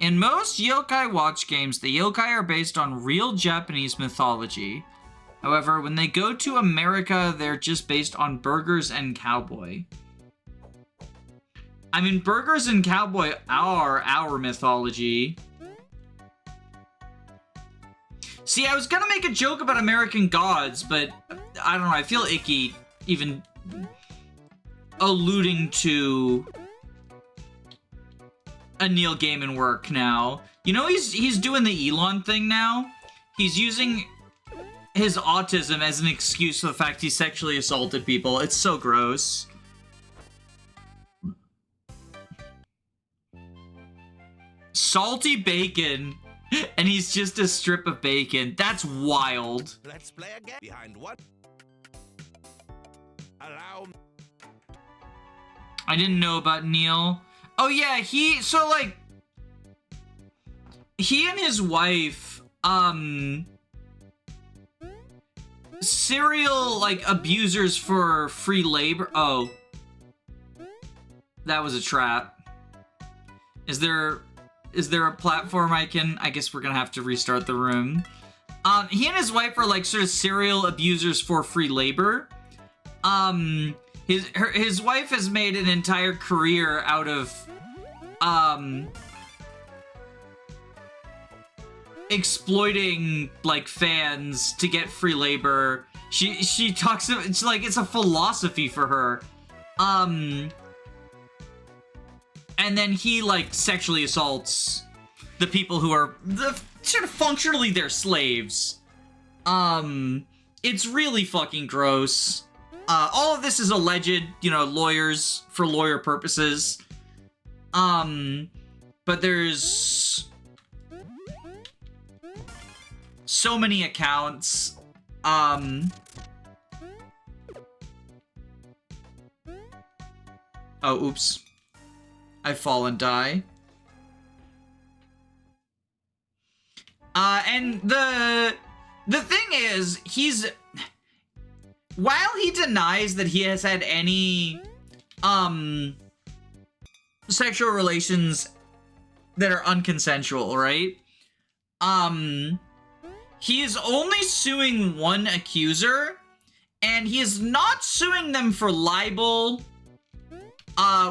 In most yokai watch games, the yokai are based on real Japanese mythology. However, when they go to America, they're just based on burgers and cowboy. I mean, burgers and cowboy are our mythology. See, I was gonna make a joke about American gods, but I don't know, I feel icky even alluding to a Neil Gaiman work now. You know, he's doing the Elon thing now. He's using his autism as an excuse for the fact he sexually assaulted people. It's so gross. Salty bacon, and he's just a strip of bacon. That's wild. Let's play again. Behind what? Allow me. I didn't know about Neil. Oh yeah, he and his wife, serial, like, abusers for free labor. Oh. That was a trap. Is there a platform I guess we're gonna have to restart the room. He and his wife are, like, sort of serial abusers for free labor. His wife has made an entire career out of, exploiting, like, fans to get free labor. She talks about, it's like, it's a philosophy for her. And then he, like, sexually assaults the people who are sort of functionally their slaves. It's really fucking gross. All of this is alleged, you know, lawyers for lawyer purposes. But there's so many accounts. Oh, oops. I fall and die. And the thing is, while he denies that he has had any, sexual relations that are unconsensual, right? He is only suing one accuser, and he is not suing them for libel,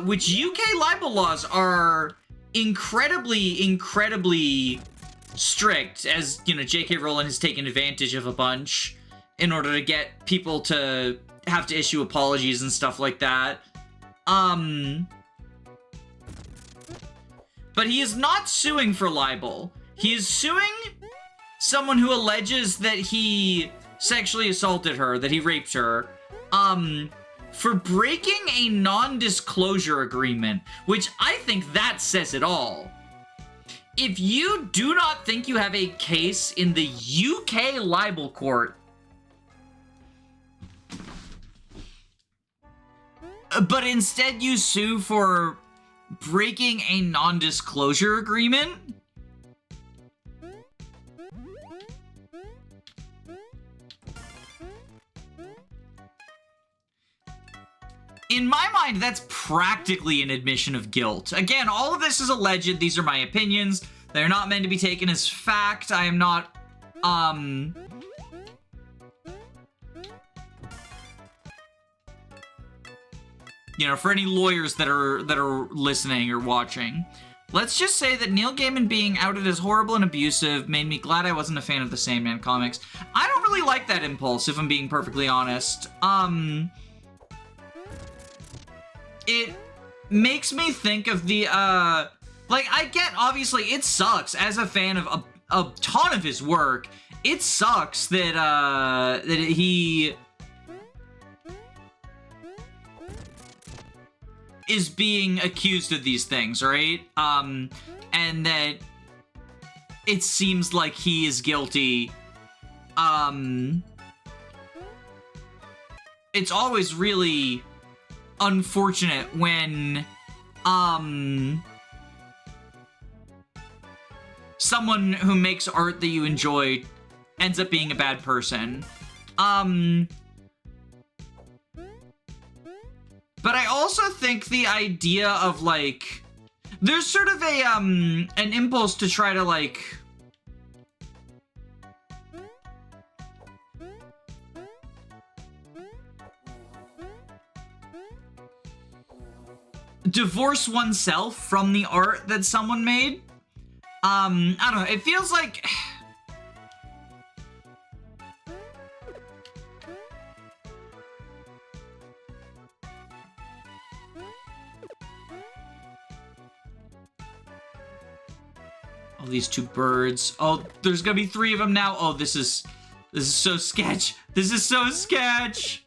which UK libel laws are incredibly strict, as, you know, J.K. Rowling has taken advantage of a bunch in order to get people to have to issue apologies and stuff like that. But he is not suing for libel. He is suing someone who alleges that he sexually assaulted her, that he raped her, for breaking a non-disclosure agreement, which I think that says it all. If you do not think you have a case in the UK libel court, but instead you sue for breaking a non-disclosure agreement, in my mind, that's practically an admission of guilt. Again, all of this is alleged. These are my opinions. They're not meant to be taken as fact. I am not, you know, for any lawyers that are listening or watching, let's just say that Neil Gaiman being outed as horrible and abusive made me glad I wasn't a fan of the Sandman comics. I don't really like that impulse, if I'm being perfectly honest. It makes me think of the, like, I get, obviously, it sucks, as a fan of a ton of his work, it sucks that, that he is being accused of these things, right? And that it seems like he is guilty. It's always really unfortunate when someone who makes art that you enjoy ends up being a bad person. But I also think the idea of, like, there's sort of a, an impulse to try to, like, divorce oneself from the art that someone made. I don't know, it feels like... Oh, these two birds. Oh, there's gonna be 3 of them now. Oh, this is so sketch. This is so sketch.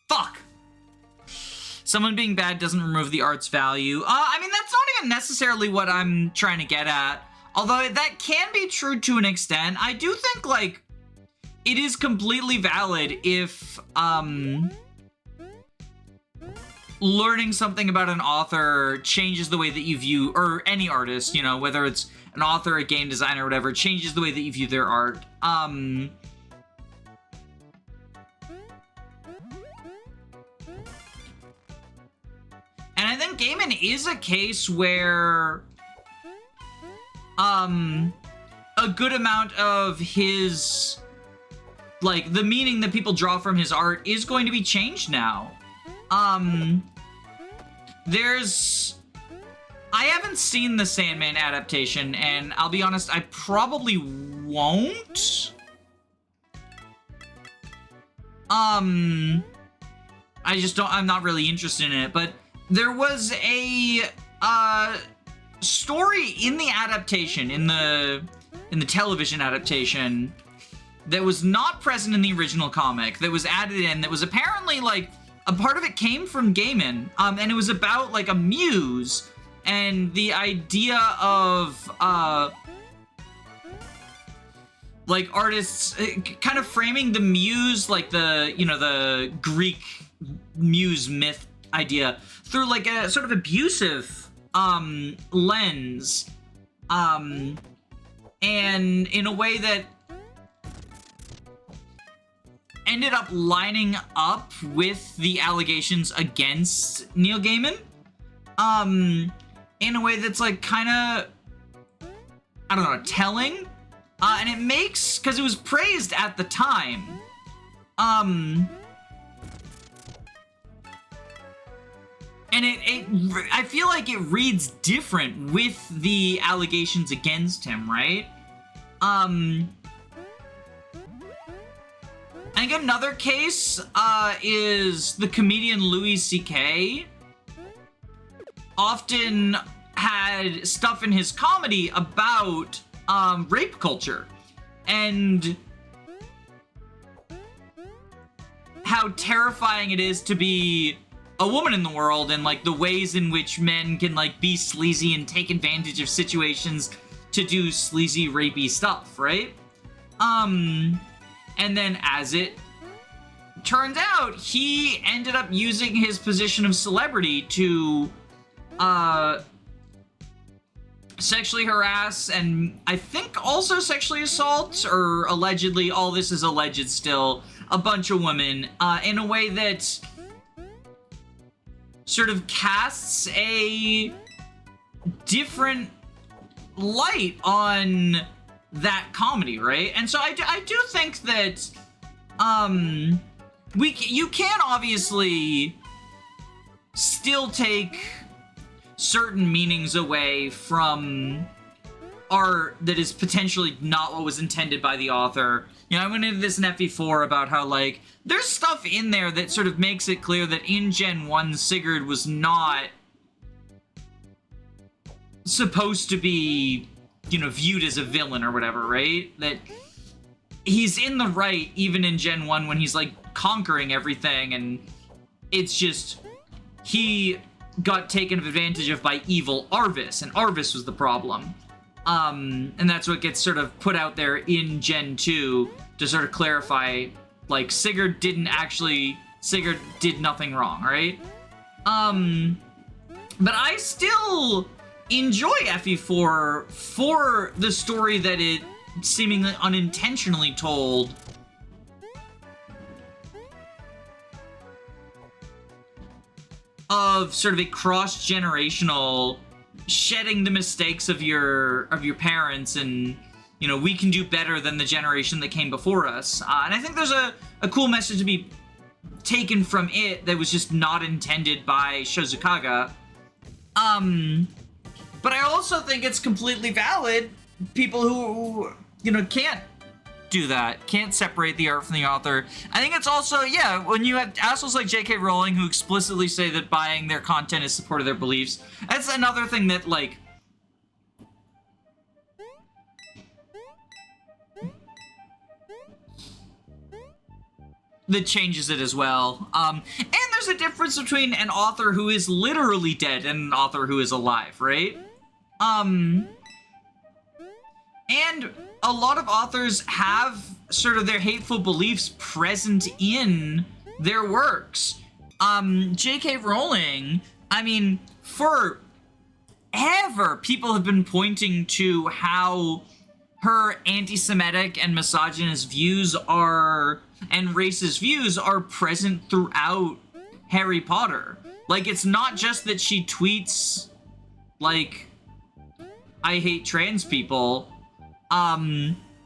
Fuck. Someone being bad doesn't remove the art's value. I mean, that's not even necessarily what I'm trying to get at. Although that can be true to an extent. I do think, like, it is completely valid if, learning something about an author changes the way that you view, or any artist, you know, whether it's an author, a game designer, whatever, changes the way that you view their art. And I think Gaiman is a case where, a good amount of his, like, the meaning that people draw from his art is going to be changed now. I haven't seen the Sandman adaptation, and I'll be honest, I probably won't. I just don't, I'm not really interested in it, but there was a, story in the adaptation, in the television adaptation, that was not present in the original comic, that was added in, that was apparently, like, a part of it came from Gaiman, and it was about, like, a muse, and the idea of, like, artists kind of framing the muse, like the, you know, the Greek muse myth idea, through, like, a sort of abusive, lens, and in a way that ended up lining up with the allegations against Neil Gaiman, in a way that's, like, kind of, I don't know, telling, and it makes, because it was praised at the time, and I feel like it reads different with the allegations against him, right? I think another case, is the comedian Louis C.K. often had stuff in his comedy about, rape culture, and how terrifying it is to be a woman in the world, and, like, the ways in which men can, like, be sleazy and take advantage of situations to do sleazy, rapey stuff, right? And then, as it turned out, he ended up using his position of celebrity to, sexually harass, and I think also sexually assault, or allegedly, all this is alleged still, a bunch of women, in a way that sort of casts a different light on that comedy, right? And so I do think that, you can obviously still take certain meanings away from art that is potentially not what was intended by the author. You know, I went into this in FE4 about how, like, there's stuff in there that sort of makes it clear that in Gen 1, Sigurd was not supposed to be, you know, viewed as a villain or whatever, right? That he's in the right even in Gen 1 when he's, like, conquering everything, and it's just he got taken advantage of by evil Arvis, and Arvis was the problem. And that's what gets sort of put out there in Gen 2 to sort of clarify, like, Sigurd did nothing wrong, right? But I still enjoy FE4 for the story that it seemingly unintentionally told. of sort of a cross-generational shedding the mistakes of your parents, and you know, we can do better than the generation that came before us. And I think there's a cool message to be taken from it that was just not intended by Shizukaga. But I also think it's completely valid. People who, you know, can't do that, can't separate the art from the author. I think it's also, yeah, when you have assholes like J.K. Rowling who explicitly say that buying their content is support of their beliefs, that's another thing that, like, that changes it as well. And there's a difference between an author who is literally dead and an author who is alive, right? And a lot of authors have sort of their hateful beliefs present in their works. J.K. Rowling, I mean, forever people have been pointing to how her anti-Semitic and misogynist views are, and racist views are present throughout Harry Potter. Like, it's not just that she tweets, like, I hate trans people.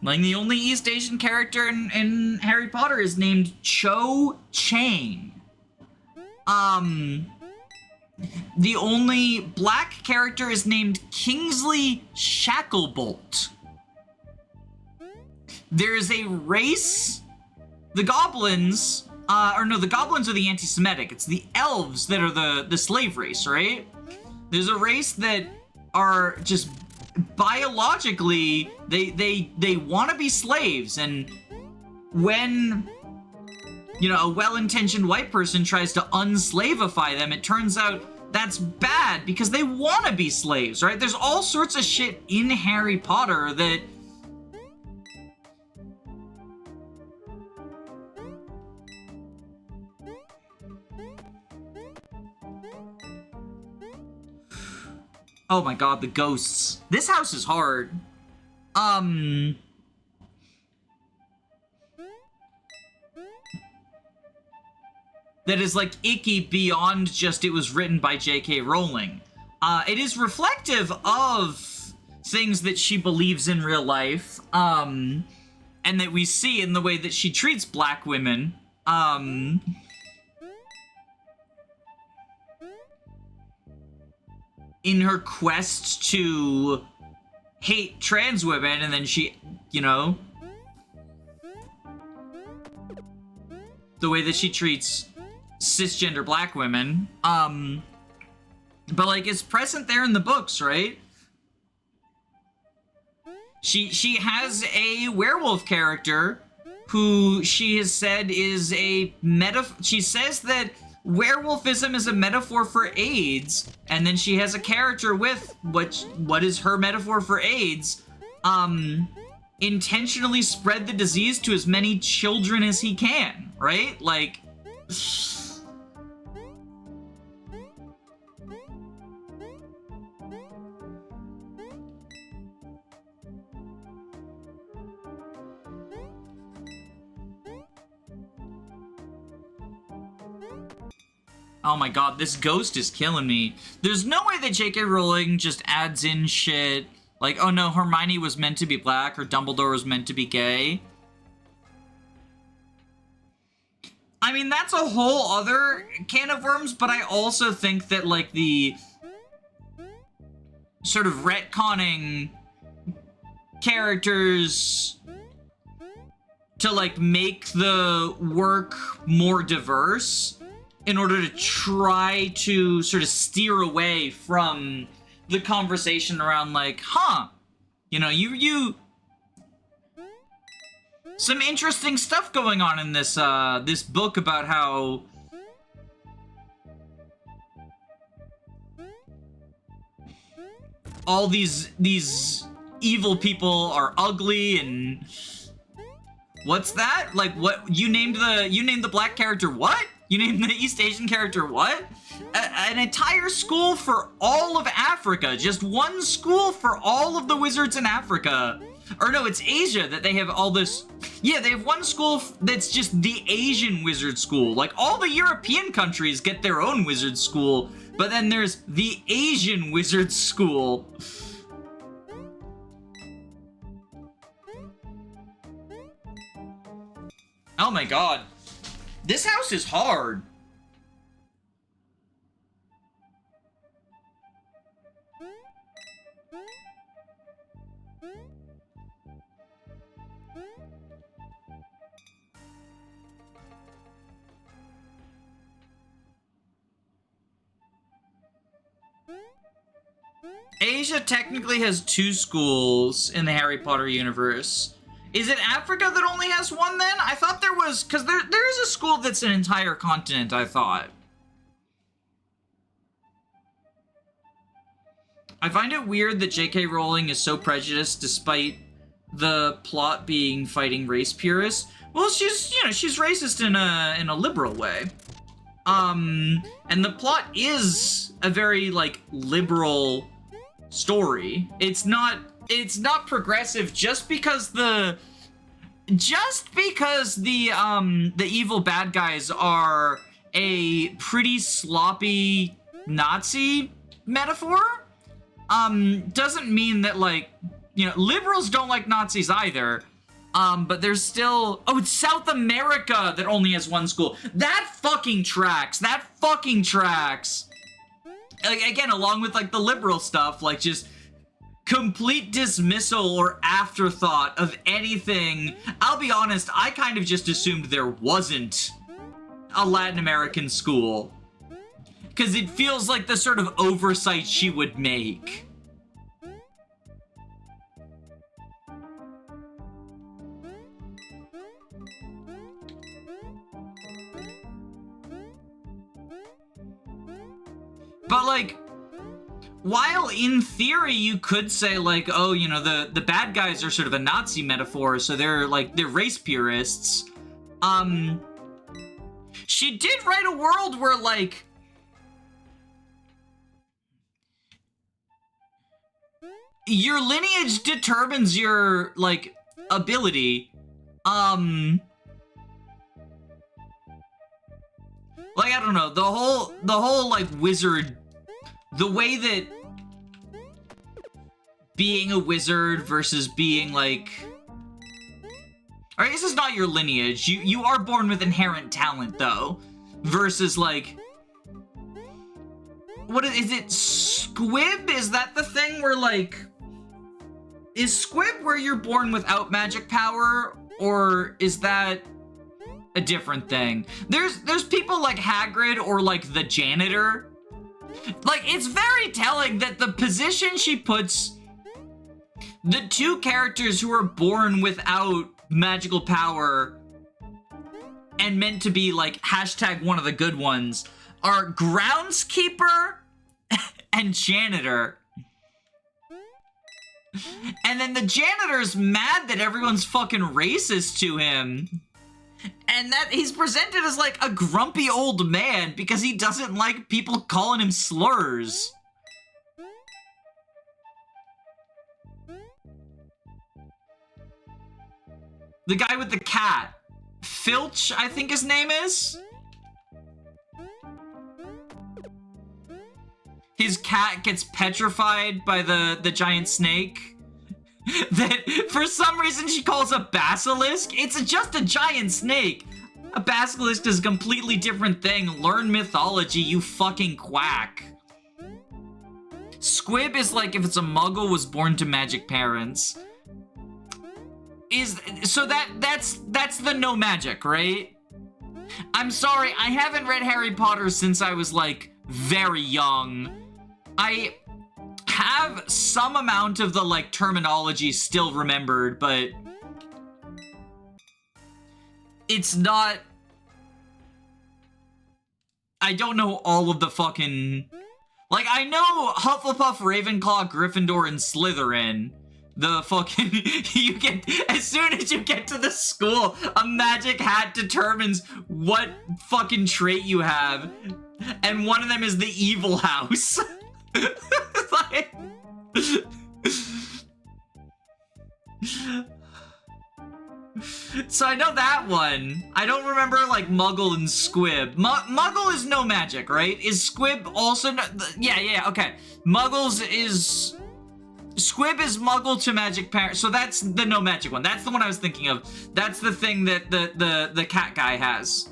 Like, the only East Asian character in Harry Potter is named Cho Chang. The only black character is named Kingsley Shacklebolt. There is a race, the goblins, the goblins are the anti-Semitic. It's the elves that are the slave race, right? There's a race that are just biologically, they want to be slaves, and when, you know, a well-intentioned white person tries to unslavify them, it turns out that's bad because they want to be slaves, right? There's all sorts of shit in Harry Potter that oh my god, the ghosts. This house is hard. That is, like, icky beyond just it was written by J.K. Rowling. It is reflective of things that she believes in real life, and that we see in the way that she treats black women. In her quest to hate trans women, and then she, you know, the way that she treats cisgender black women, but, like, it's present there in the books, right? She has a werewolf character who she has said is a she says that werewolfism is a metaphor for AIDS, and then she has a character with what is her metaphor for AIDS, intentionally spread the disease to as many children as he can, right? Like, oh my god, this ghost is killing me. There's no way that J.K. Rowling just adds in shit like, oh no, Hermione was meant to be black, or Dumbledore was meant to be gay. I mean, that's a whole other can of worms, but I also think that, like, the sort of retconning characters to, like, make the work more diverse in order to try to sort of steer away from the conversation around, like, you know, you some interesting stuff going on in this this book about how all these evil people are ugly, and what's that? Like, what you named the black character what? You named the East Asian character what? An entire school for all of Africa. Just one school for all of the wizards in Africa. Or no, it's Asia that they have all this. Yeah, they have one school that's just the Asian wizard school. Like, all the European countries get their own wizard school, but then there's the Asian wizard school. Oh my god. This house is hard. Asia technically has 2 schools in the Harry Potter universe. Is it Africa that only has 1 then? I thought there was, because there is a school that's an entire continent, I thought. I find it weird that J.K. Rowling is so prejudiced despite the plot being fighting race purists. Well, she's, you know, she's racist in a liberal way. And the plot is a very, like, liberal story. It's not progressive just because the evil bad guys are a pretty sloppy Nazi metaphor. Doesn't mean that, like, you know, liberals don't like Nazis either. But there's still, oh, it's South America that only has 1 school. That fucking tracks. That fucking tracks. Like, again, along with, like, the liberal stuff, like, just complete dismissal or afterthought of anything. I'll be honest, I kind of just assumed there wasn't a Latin American school. Because it feels like the sort of oversight she would make. But, like, while in theory you could say, like, oh, you know, the bad guys are sort of a Nazi metaphor, so they're race purists, she did write a world where, like, your lineage determines your, like, ability. Like, I don't know, the whole, like, wizard, the way that being a wizard versus being, like, alright, this is not your lineage. You are born with inherent talent, though, versus, like, what is it, Squib? Is that the thing where, like, is Squib where you're born without magic power, or is that a different thing? There's people like Hagrid or, like, the janitor. Like, it's very telling that the position she puts the 2 characters who are born without magical power and meant to be, like, hashtag one of the good ones are groundskeeper and janitor. And then the janitor's mad that everyone's fucking racist to him. And that he's presented as, like, a grumpy old man because he doesn't like people calling him slurs. The guy with the cat. Filch, I think his name is? His cat gets petrified by the giant snake that for some reason she calls a basilisk. It's just a giant snake. A basilisk is a completely different thing. Learn mythology, you fucking quack. Squib is like if it's a muggle was born to magic parents. So that's the no magic, right? I'm sorry, I haven't read Harry Potter since I was, like, very young. I have some amount of the, like, terminology still remembered, but it's not... I don't know all of the fucking... Like, I know Hufflepuff, Ravenclaw, Gryffindor, and Slytherin. The fucking... You get... As soon as you get to the school, a magic hat determines what fucking trait you have. And one of them is the evil house. Like... So I know that one. I don't remember like Muggle and Squib. Muggle is no magic, right? Is Squib also no? Yeah, okay. Squib is Muggle to magic parent. So that's the no magic one. That's the one I was thinking of. That's the thing that the cat guy has.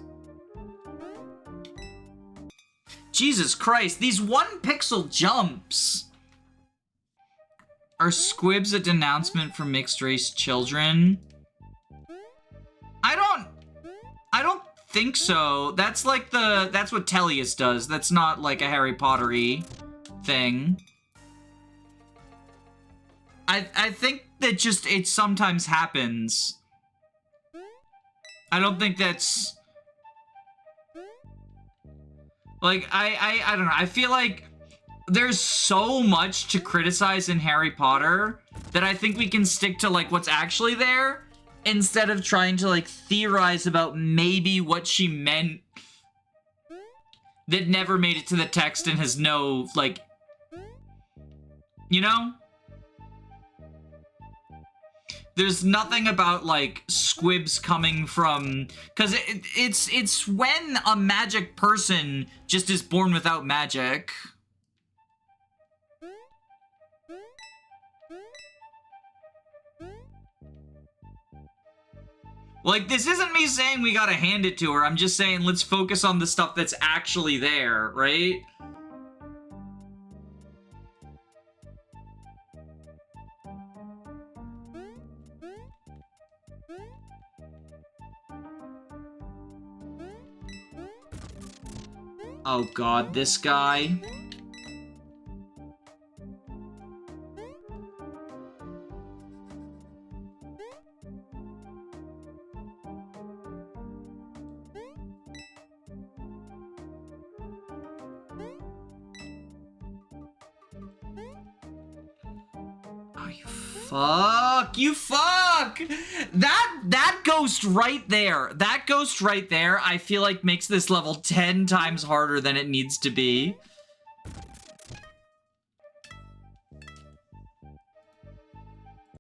Jesus Christ, these 1 pixel jumps. Are squibs a denouncement for mixed race children? I don't think so. That's like that's what Tellius does. That's not like a Harry Potter-y thing. I think that just it sometimes happens. I don't think that's like I don't know. I feel like there's so much to criticize in Harry Potter that I think we can stick to like what's actually there instead of trying to like theorize about maybe what she meant that never made it to the text and has no like, you know? There's nothing about like squibs coming from, because it's when a magic person just is born without magic. Like, this isn't me saying we gotta hand it to her. I'm just saying let's focus on the stuff that's actually there, right? Oh god, this guy. You fuck! That ghost right there. That ghost right there, I feel like makes this level 10 times harder than it needs to be.